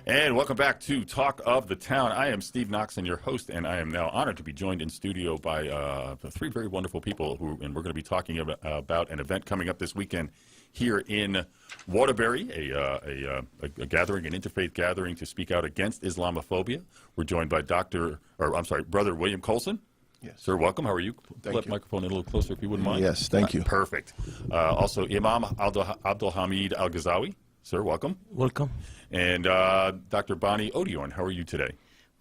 And welcome back to Talk of the Town. I am Steve Knox, and your host, and I am now honored to be joined in studio by three very wonderful people, and we're going to be talking about an event coming up this weekend here in Waterbury, a gathering, an interfaith gathering to speak out against Islamophobia. We're joined by Brother William Colson. Yes. Sir, welcome. How are you? Thank Let you. microphone in a little closer if you wouldn't mind. Yes, thank you. Perfect. Also, Imam Abdul Hamid Al-Ghazawi. Sir, welcome. Welcome. And Dr. Bonnie Odiorn, how are you today?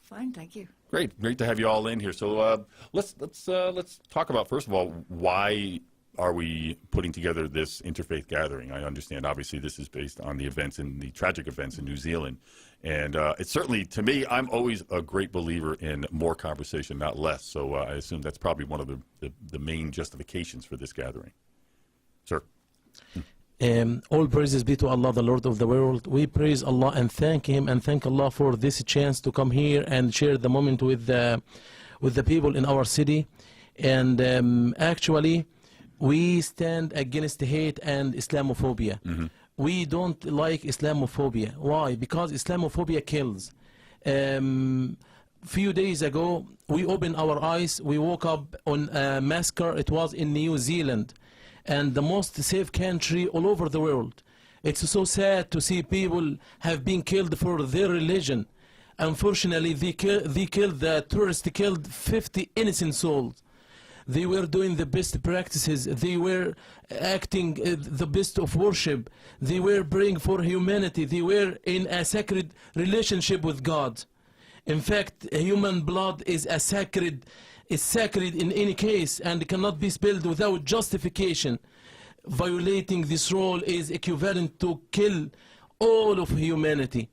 Fine, thank you. Great to have you all in here. So let's talk about, first of all, why are we putting together this interfaith gathering? I understand, obviously, this is based on the tragic events in New Zealand, and it's certainly, to me, I'm always a great believer in more conversation, not less. So I assume that's probably one of the main justifications for this gathering. Sir. All praises be to Allah, the Lord of the world. We praise Allah and thank Him and thank Allah for this chance to come here and share the moment with the people in our city. And actually, we stand against hate and Islamophobia. Mm-hmm. We don't like Islamophobia. Why? Because Islamophobia kills. Few days ago, we opened our eyes. We woke up on a massacre. It was in New Zealand, and the most safe country all over the world. It's so sad to see people have been killed for their religion. Unfortunately, the tourists killed 50 innocent souls. They were doing the best practices. They were acting the best of worship. They were praying for humanity. They were in a sacred relationship with God. In fact, human blood is sacred in any case and cannot be spilled without justification. Violating this rule is equivalent to kill all of humanity.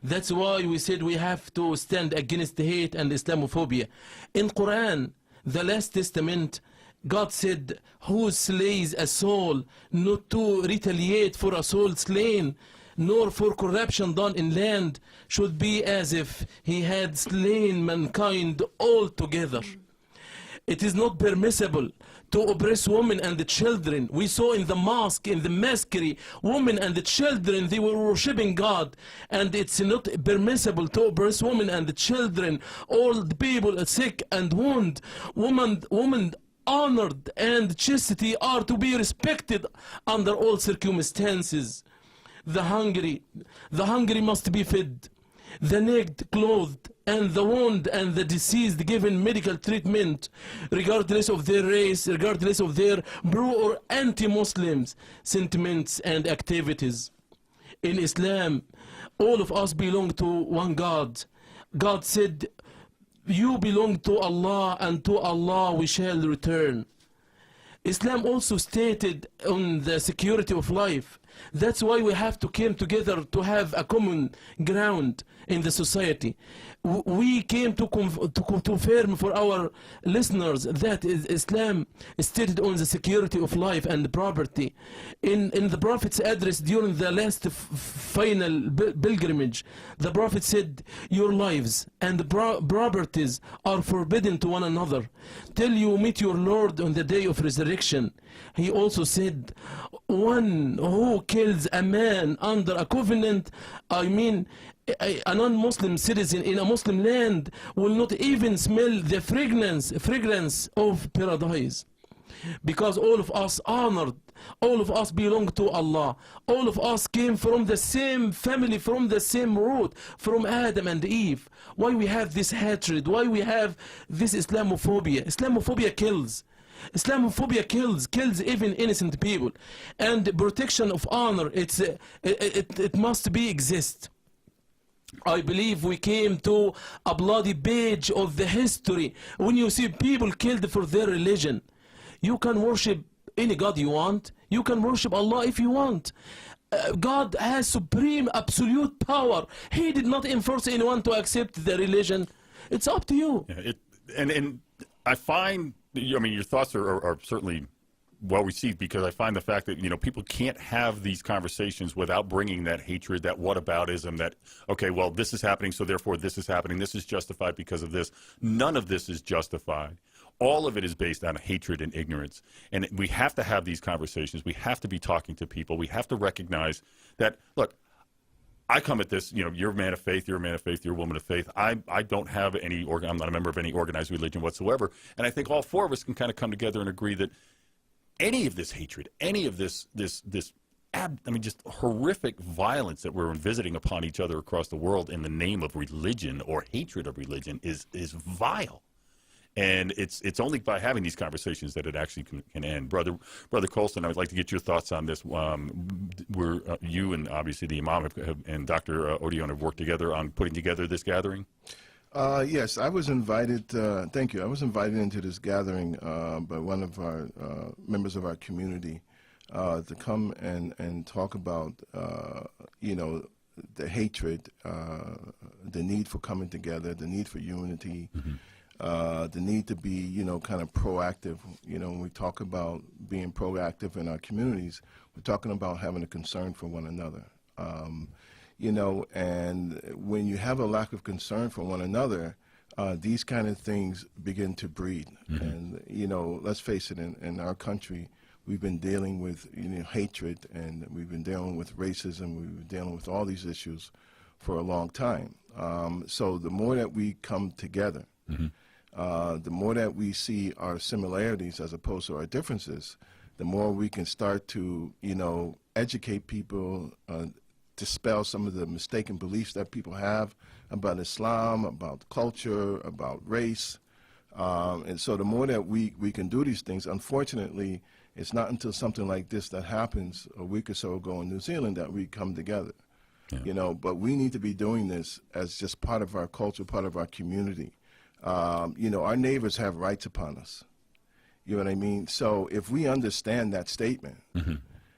That's why we said we have to stand against hate and Islamophobia. In Quran, the last testament, God said, who slays a soul not to retaliate for a soul slain, nor for corruption done in land, should be as if he had slain mankind altogether. It is not permissible to oppress women and the children. We saw in the mosque, in the massacre, women and the children, they were worshiping God. And it's not permissible to oppress women and the children, old people, sick and wounded. Women honored and chastity are to be respected under all circumstances. The hungry must be fed. The naked clothed, and the wounded and the deceased given medical treatment, regardless of their race, regardless of their pro or anti-Muslims sentiments and activities. In Islam, all of us belong to one God. God said, you belong to Allah, and to Allah we shall return. Islam also stated on the security of life. That's why we have to come together to have a common ground in the society. We came to confirm for our listeners that Islam stated on the security of life and property. In the Prophet's address during the last final pilgrimage, the Prophet said, your lives and properties are forbidden to one another till you meet your Lord on the day of resurrection. He also said, one who kills a man under a covenant, I mean a non-Muslim citizen in a Muslim land, will not even smell the fragrance of paradise. Because all of us honored, all of us belong to Allah, all of us came from the same family, from the same root, from Adam and Eve. Why we have this hatred? Why we have this Islamophobia? Islamophobia kills. Islamophobia kills even innocent people. And protection of honor, it must exist. I believe we came to a bloody page of the history. When you see people killed for their religion, you can worship any God you want. You can worship Allah if you want. God has supreme, absolute power. He did not enforce anyone to accept the religion. It's up to you. Yeah, and I find, I mean, your thoughts are certainly well received, because I find the fact that, you know, people can't have these conversations without bringing that hatred, that whataboutism, that, okay, well, this is happening, so therefore this is happening, this is justified because of this. None of this is justified. All of it is based on hatred and ignorance. And we have to have these conversations. We have to be talking to people. We have to recognize that, look, I come at this, you're a man of faith, you're a man of faith, you're a woman of faith. I don't have I'm not a member of any organized religion whatsoever. And I think all four of us can kind of come together and agree that any of this hatred, any of this just horrific violence that we're visiting upon each other across the world in the name of religion or hatred of religion is vile. And it's only by having these conversations that it actually can end. Brother Colson, I would like to get your thoughts on this. You and obviously the Imam and Dr. Odion have worked together on putting together this gathering? Yes, I was invited, thank you, I was invited into this gathering by one of our members of our community to come and talk about, the hatred, the need for coming together, the need for unity, the need to be, kind of proactive. When we talk about being proactive in our communities, we're talking about having a concern for one another. And when you have a lack of concern for one another, these kind of things begin to breed. And, let's face it, in our country, we've been dealing with hatred, and we've been dealing with racism, we've been dealing with all these issues for a long time. So the more that we come together, the more that we see our similarities as opposed to our differences, the more we can start to, educate people, dispel some of the mistaken beliefs that people have about Islam, about culture, about race. And so the more that we can do these things, unfortunately, it's not until something like this that happens a week or so ago in New Zealand that we come together. Yeah. But we need to be doing this as just part of our culture, part of our community. Our neighbors have rights upon us. You know what I mean? So if we understand that statement,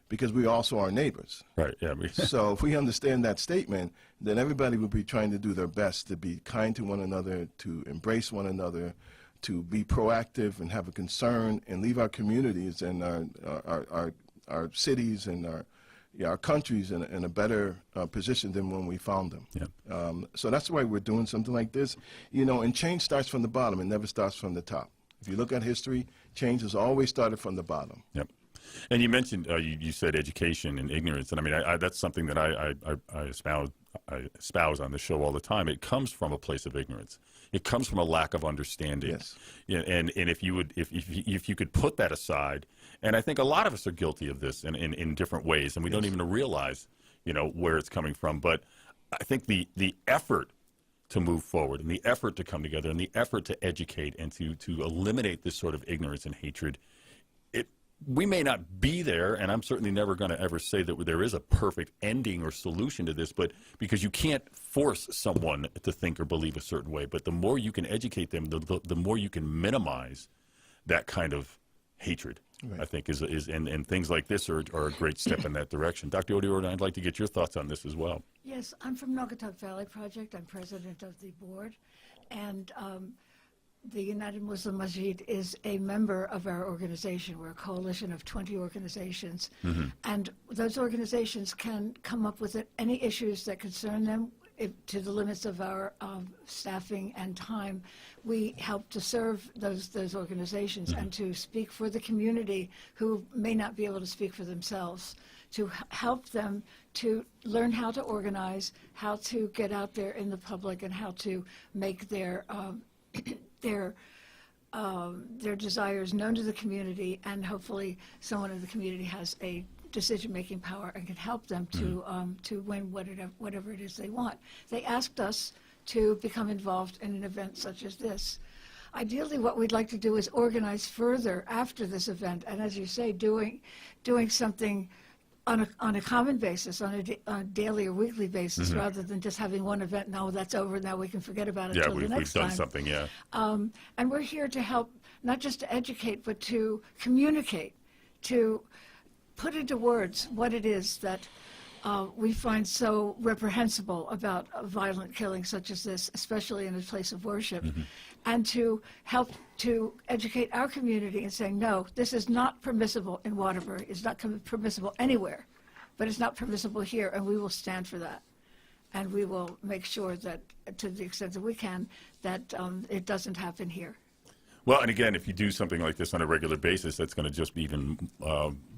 because we also are neighbors. Right, yeah. So if we understand that statement, then everybody will be trying to do their best to be kind to one another, to embrace one another, to be proactive and have a concern and leave our communities and our cities and our countries in a better position than when we found them. Yeah. So that's why we're doing something like this. And change starts from the bottom. It never starts from the top. If you look at history, change has always started from the bottom. Yep. And you mentioned, you said education and ignorance. And I mean, that's something that I espouse on the show all the time. It comes from a place of ignorance. It comes from a lack of understanding. Yes. Yeah, and if you could put that aside, and I think a lot of us are guilty of this in different ways, and we don't even realize, where it's coming from. But I think the effort to move forward and the effort to come together and the effort to educate and to eliminate this sort of ignorance and hatred, we may not be there, and I'm certainly never going to ever say that there is a perfect ending or solution to this, but because you can't force someone to think or believe a certain way. But the more you can educate them, the more you can minimize that kind of hatred. Right. I think and things like this are a great step in that direction. Dr. Odiordan, I'd like to get your thoughts on this as well. Yes, I'm from Naugatuck Valley Project. I'm president of the board, and the United Muslim Masjid is a member of our organization. We're a coalition of 20 organizations, and those organizations can come up with any issues that concern them to the limits of our staffing and time. We help to serve those organizations and to speak for the community who may not be able to speak for themselves, to help them to learn how to organize, how to get out there in the public, and how to make their desires known to the community, and hopefully someone in the community has a decision-making power and can help them to win whatever it is they want. They asked us to become involved in an event such as this. Ideally, what we'd like to do is organize further after this event, and as you say, doing something on a common basis, on a daily or weekly basis, rather than just having one event. Now that's over. Now we can forget about it until the next time. We've done something. Yeah. And we're here to help, not just to educate, but to communicate, to put into words what it is that we find so reprehensible about a violent killing such as this, especially in a place of worship, and to help to educate our community and saying, no, this is not permissible in Waterbury. It's not permissible anywhere, but it's not permissible here, and we will stand for that. And we will make sure that, to the extent that we can, that it doesn't happen here. Well, and again, if you do something like this on a regular basis, that's going to just even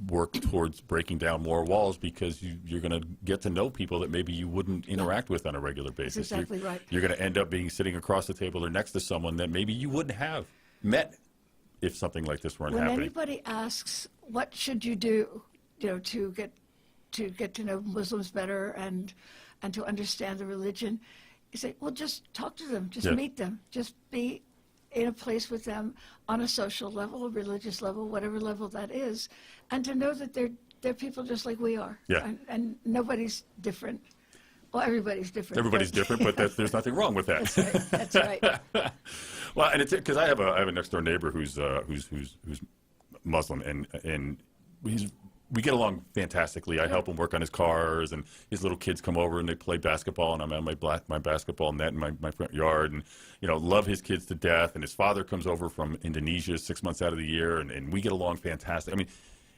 work towards breaking down more walls, because you're going to get to know people that maybe you wouldn't interact with on a regular basis. That's exactly right. You're going to end up being sitting across the table or next to someone that maybe you wouldn't have met if something like this weren't When happening. anybody asks, what should you do, to get to know Muslims better and to understand the religion, you say, well, just talk to them, just meet them, just be in a place with them on a social level, a religious level, whatever level that is, and to know that they're people just like we are. Yeah. And nobody's different. Well, everybody's different. Everybody's different, but there's nothing wrong with that. That's right. That's right. Well, and it's because I have a next door neighbor who's Muslim, and we get along fantastically. I help him work on his cars, and his little kids come over and they play basketball, and I'm at my basketball net in my front yard, and love his kids to death. And his father comes over from Indonesia 6 months out of the year, and we get along fantastic. I mean,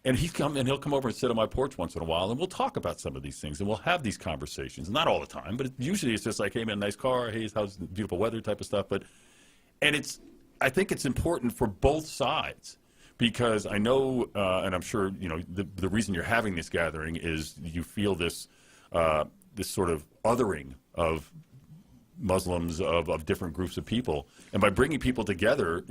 and he'll come over and sit on my porch once in a while, and we'll talk about some of these things, and we'll have these conversations. Not all the time, but usually it's just like, hey man, nice car, hey, how's the beautiful weather type of stuff. I think it's important for both sides. Because I know, and I'm sure, the reason you're having this gathering is you feel this sort of othering of Muslims, of different groups of people. And by bringing people together,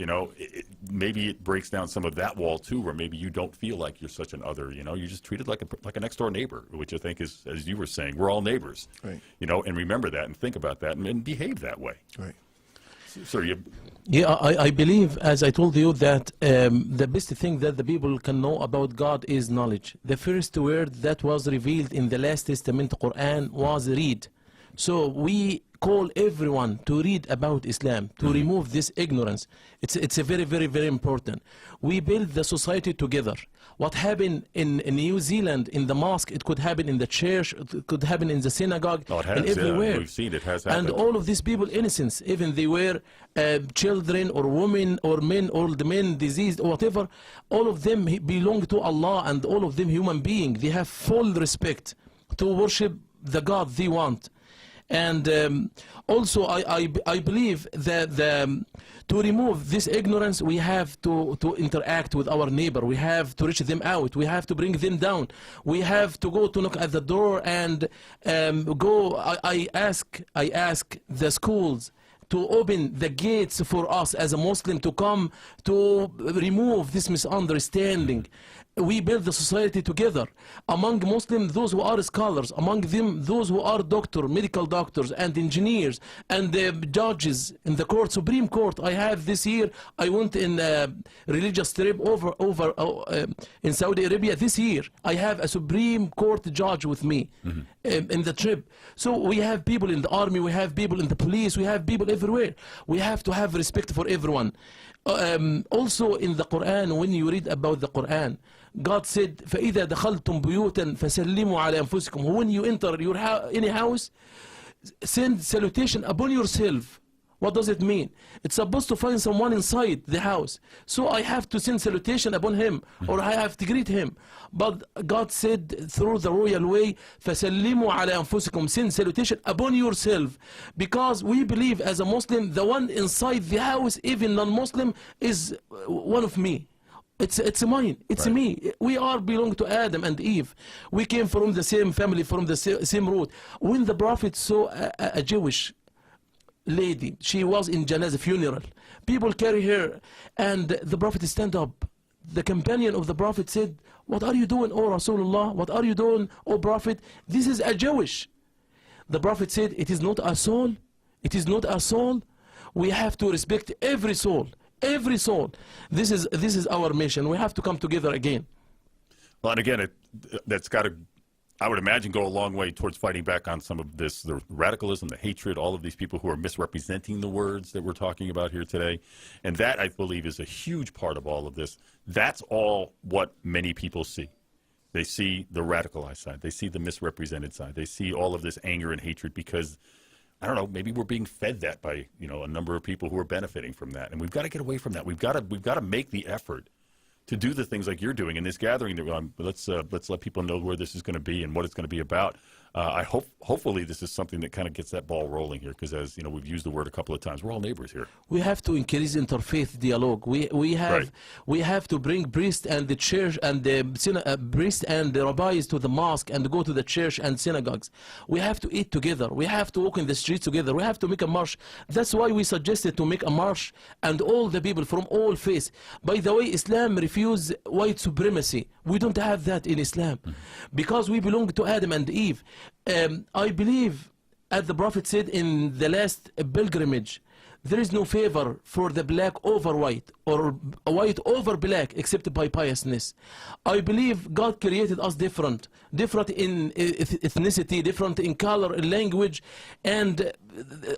maybe it breaks down some of that wall too, where maybe you don't feel like you're such an other. You're just treated like a next door neighbor, which I think is, as you were saying, we're all neighbors. Right. And remember that and think about that and behave that way. Right. So I believe, as I told you, that the best thing that the people can know about God is knowledge. The first word that was revealed in the last testament Quran was read. So we call everyone to read about Islam, to remove this ignorance. It's a very, very, very important. We build the society together. What happened in New Zealand, in the mosque, it could happen in the church, it could happen in the synagogue, it has, and everywhere. Yeah, we've seen it has happened. And all of these people innocent, even they were children or women or men, old men, diseased or whatever, all of them belong to Allah, and all of them human beings. They have full respect to worship the God they want. And also I believe that to remove this ignorance, we have to interact with our neighbor. We have to reach them out. We have to bring them down. We have to go to knock at the door and go. I ask the schools to open the gates for us as a Muslim to come to remove this misunderstanding. We build the society together. Among Muslims, those who are scholars, among them, those who are doctors, medical doctors, and engineers, and judges in the court, Supreme Court. I have this year, I went in a religious trip over in Saudi Arabia this year. I have a Supreme Court judge with me in the trip. So we have people in the army, we have people in the police, we have people everywhere. We have to have respect for everyone. Also in the Quran, when you read about the Quran, God said, فَإِذَا دَخَلْتُمْ بُيُوتًا فَسَلِّمُوا عَلَى أَنفُسِكُمْ. When you enter any house, send salutation upon yourself. What does it mean? It's supposed to find someone inside the house. So I have to send salutation upon him, or I have to greet him. But God said through the royal way, فَسَلِّمُوا عَلَى أَنفُسِكُمْ. Send salutation upon yourself. Because we believe as a Muslim, the one inside the house, even non-Muslim, is one of me. It's mine. It's me. We all belong to Adam and Eve. We came from the same family, from the same root. When the Prophet saw a Jewish lady, she was in Janazah funeral. People carry her, and the Prophet stand up. The companion of the Prophet said, "What are you doing, O Rasulullah? What are you doing, O Prophet? This is a Jewish." The Prophet said, "It is not a soul. It is not a soul. We have to respect every soul. Every soul. This is our mission. We have to come together again." Well, and again, that's got to, I would imagine, go a long way towards fighting back on some of this, the radicalism, the hatred, all of these people who are misrepresenting the words that we're talking about here today. And that, I believe, is a huge part of all of this. That's all what many people see. They see the radicalized side. They see the misrepresented side. They see all of this anger and hatred because, I don't know, maybe we're being fed that by, a number of people who are benefiting from that. And we've got to get away from that. We've got to make the effort to do the things like you're doing in this gathering. Let's let people know where this is going to be and what it's going to be about. hopefully this is something that kind of gets that ball rolling here, because as you know, we've used the word a couple of times. We're all neighbors here. We have to increase interfaith dialogue. We have to bring priests and the church and the priests and the rabbis to the mosque and go to the church and synagogues. We have to eat together. We have to walk in the streets together. We have to make a march. That's why we suggested to make a march, and all the people from all faiths. By the way, Islam refuses white supremacy. We don't have that in Islam, because we belong to Adam and Eve. I believe, as the Prophet said in the last pilgrimage, there is no favor for the black over white, or white over black, except by piousness. I believe God created us different in ethnicity, different in color, in language, and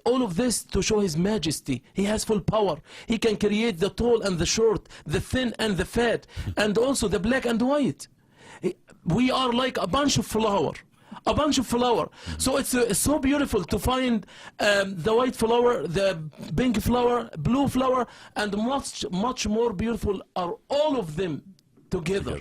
all of this to show His majesty. He has full power. He can create the tall and the short, the thin and the fat, and also the black and white. We are like a bunch of flower. A bunch of flower. So it's so beautiful to find the white flower, the pink flower, blue flower, and much more beautiful are all of them together.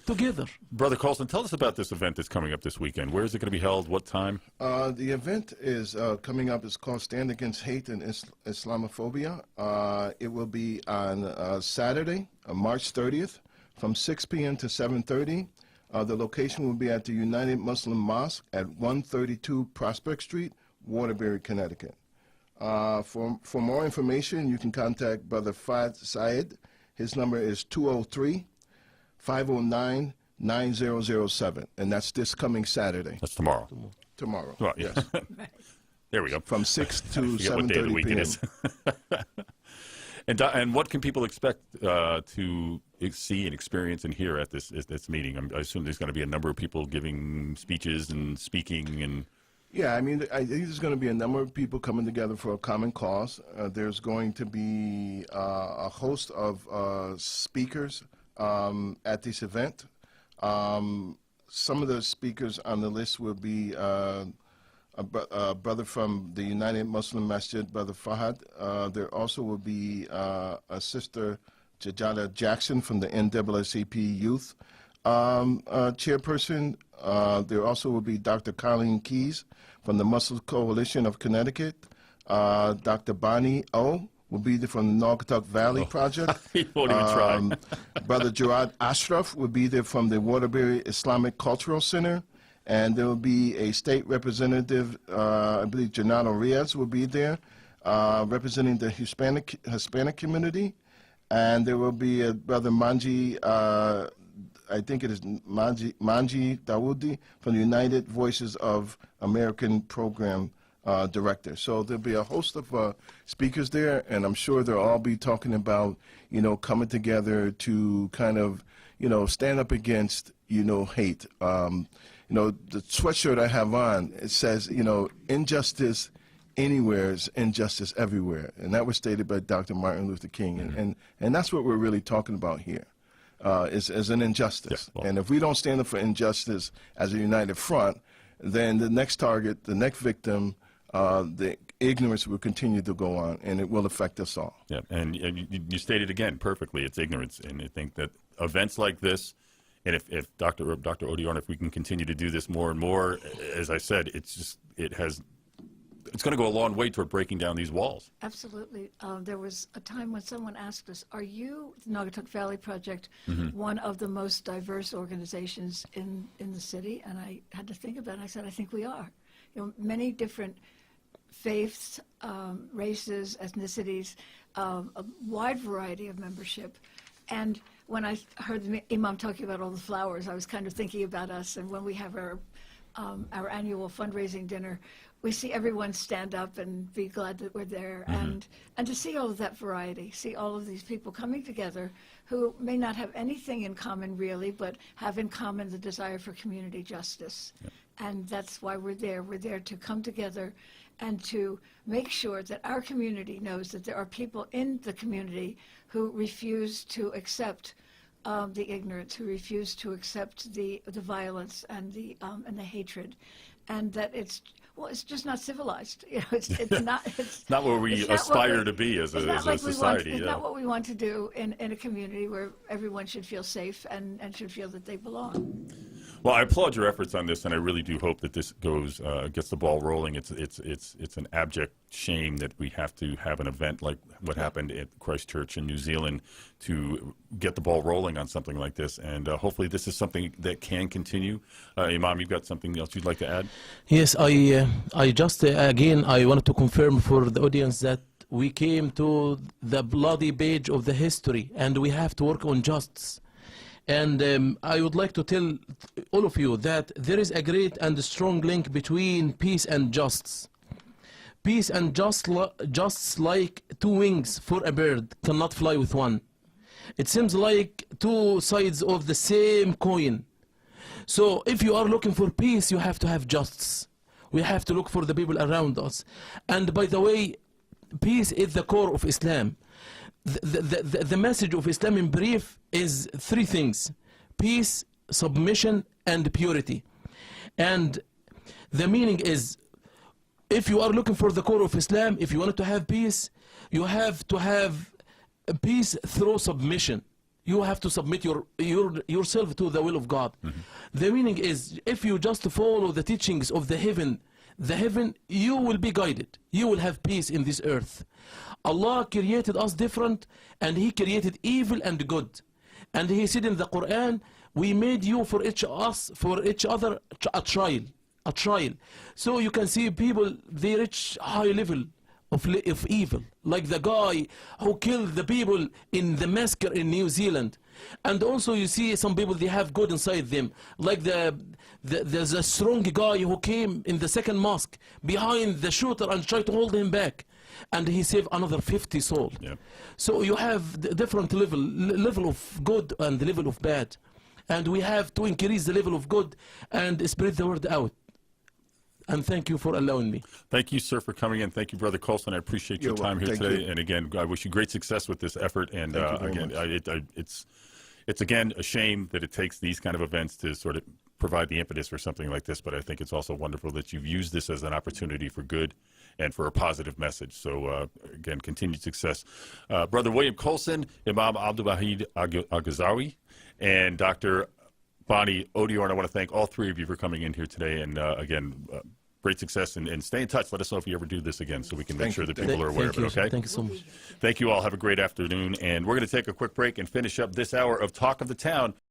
Together. Brother Colson, tell us about this event that's coming up this weekend. Where is it going to be held? What time? The event is coming up. It's called Stand Against Hate and Islamophobia. It will be on Saturday, March 30th, from 6 p.m. to 7:30. The location will be at the United Muslim Mosque at 132 Prospect Street, Waterbury, Connecticut. For more information, you can contact Brother Fad Syed. His number is 203-509-9007, and that's this coming Saturday. That's tomorrow. Tomorrow. Well, yes. There we go. From 6 to 7:30 what day of the week p.m. it is. And what can people expect to see and experience and hear at this meeting? I assume there's going to be a number of people giving speeches and speaking and. Yeah, I mean, I think there's going to be a number of people coming together for a common cause. There's going to be a host of speakers at this event. Some of the speakers on the list will be a brother from the United Muslim Masjid, Brother Fahad. There also will be a sister, Jajada Jackson, from the NAACP Youth chairperson. There also will be Dr. Colleen Keys from the Muslim Coalition of Connecticut. Dr. Bonnie O will be there from the Naugatuck Valley Project. He won't even try. Brother Gerard Ashraf will be there from the Waterbury Islamic Cultural Center. And there will be a state representative, I believe Janano Riaz will be there, representing the Hispanic community. And there will be a Brother Manji, I think it is Manji Dawoodi from the United Voices of American Program Director. So there'll be a host of speakers there, and I'm sure they'll all be talking about, coming together to kind of, stand up against, hate. The sweatshirt I have on, it says, injustice anywhere is injustice everywhere. And that was stated by Dr. Martin Luther King. And that's what we're really talking about here, is an injustice. Yeah, well, and if we don't stand up for injustice as a united front, then the next target, the next victim, the ignorance will continue to go on, and it will affect us all. Yeah, and you stated again perfectly, it's ignorance. And I think that events like this, and if Dr. Odiorn, if we can continue to do this more and more, as I said, it's going to go a long way toward breaking down these walls. Absolutely. There was a time when someone asked us, are you, the Naugatuck Valley Project, one of the most diverse organizations in the city? And I had to think about it. I said, I think we are. Many different faiths, races, ethnicities, a wide variety of membership. And when I heard the Imam talking about all the flowers, I was kind of thinking about us. And when we have our annual fundraising dinner, we see everyone stand up and be glad that we're there. And to see all of that variety, see all of these people coming together who may not have anything in common really, but have in common the desire for community justice. Yep. And that's why we're there. We're there to come together and to make sure that our community knows that there are people in the community who refuse to accept the ignorance, who refuse to accept the violence and the hatred, and that it's just not civilized. It's not. It's not what we aspire to be as a society. It's not what we want to do in a community where everyone should feel safe and should feel that they belong. Well, I applaud your efforts on this, and I really do hope that this goes gets the ball rolling. It's an abject shame that we have to have an event like what happened at Christchurch in New Zealand to get the ball rolling on something like this, and hopefully this is something that can continue. Imam, you've got something else you'd like to add? Yes, I just again I wanted to confirm for the audience that we came to the bloody page of the history, and we have to work on justice. And I would like to tell all of you that there is a great and strong link between peace and justice. Peace and justice, like two wings for a bird, cannot fly with one. It seems like two sides of the same coin. So if you are looking for peace, you have to have justice. We have to look for the people around us. And by the way, peace is the core of Islam. The message of Islam in brief is three things: peace, submission, and purity. And the meaning is, if you are looking for the core of Islam, if you want to have peace, you have to have peace through submission. You have to submit yourself to the will of God. Mm-hmm. The meaning is, if you just follow the teachings of the heaven, you will be guided. You will have peace in this earth. Allah created us different, and He created evil and good. And He said in the Quran, we made you for each other a trial. So you can see people, they reach high level of evil, like the guy who killed the people in the massacre in New Zealand. And also you see some people, they have good inside them, like there's a strong guy who came in the second mosque behind the shooter and tried to hold him back, and he saved another 50 souls. Yep. So you have the different level of good and the level of bad, and we have to increase the level of good and spread the word out. And thank you for allowing me. Thank you, sir, for coming in. Thank you, Brother Colson. I appreciate your time here today. And again, I wish you great success with this effort. And again, it's again a shame that it takes these kind of events to sort of provide the impetus for something like this. But I think it's also wonderful that you've used this as an opportunity for good and for a positive message. So again, continued success. Brother William Colson, Imam Abdul Wahid Al-Ghazawi, and Dr. Bonnie Odiorn, I want to thank all three of you for coming in here today. And again, great success, and stay in touch. Let us know if you ever do this again so we can make sure that people are aware of it, okay? Thank you so much. Thank you all. Have a great afternoon. And we're going to take a quick break and finish up this hour of Talk of the Town.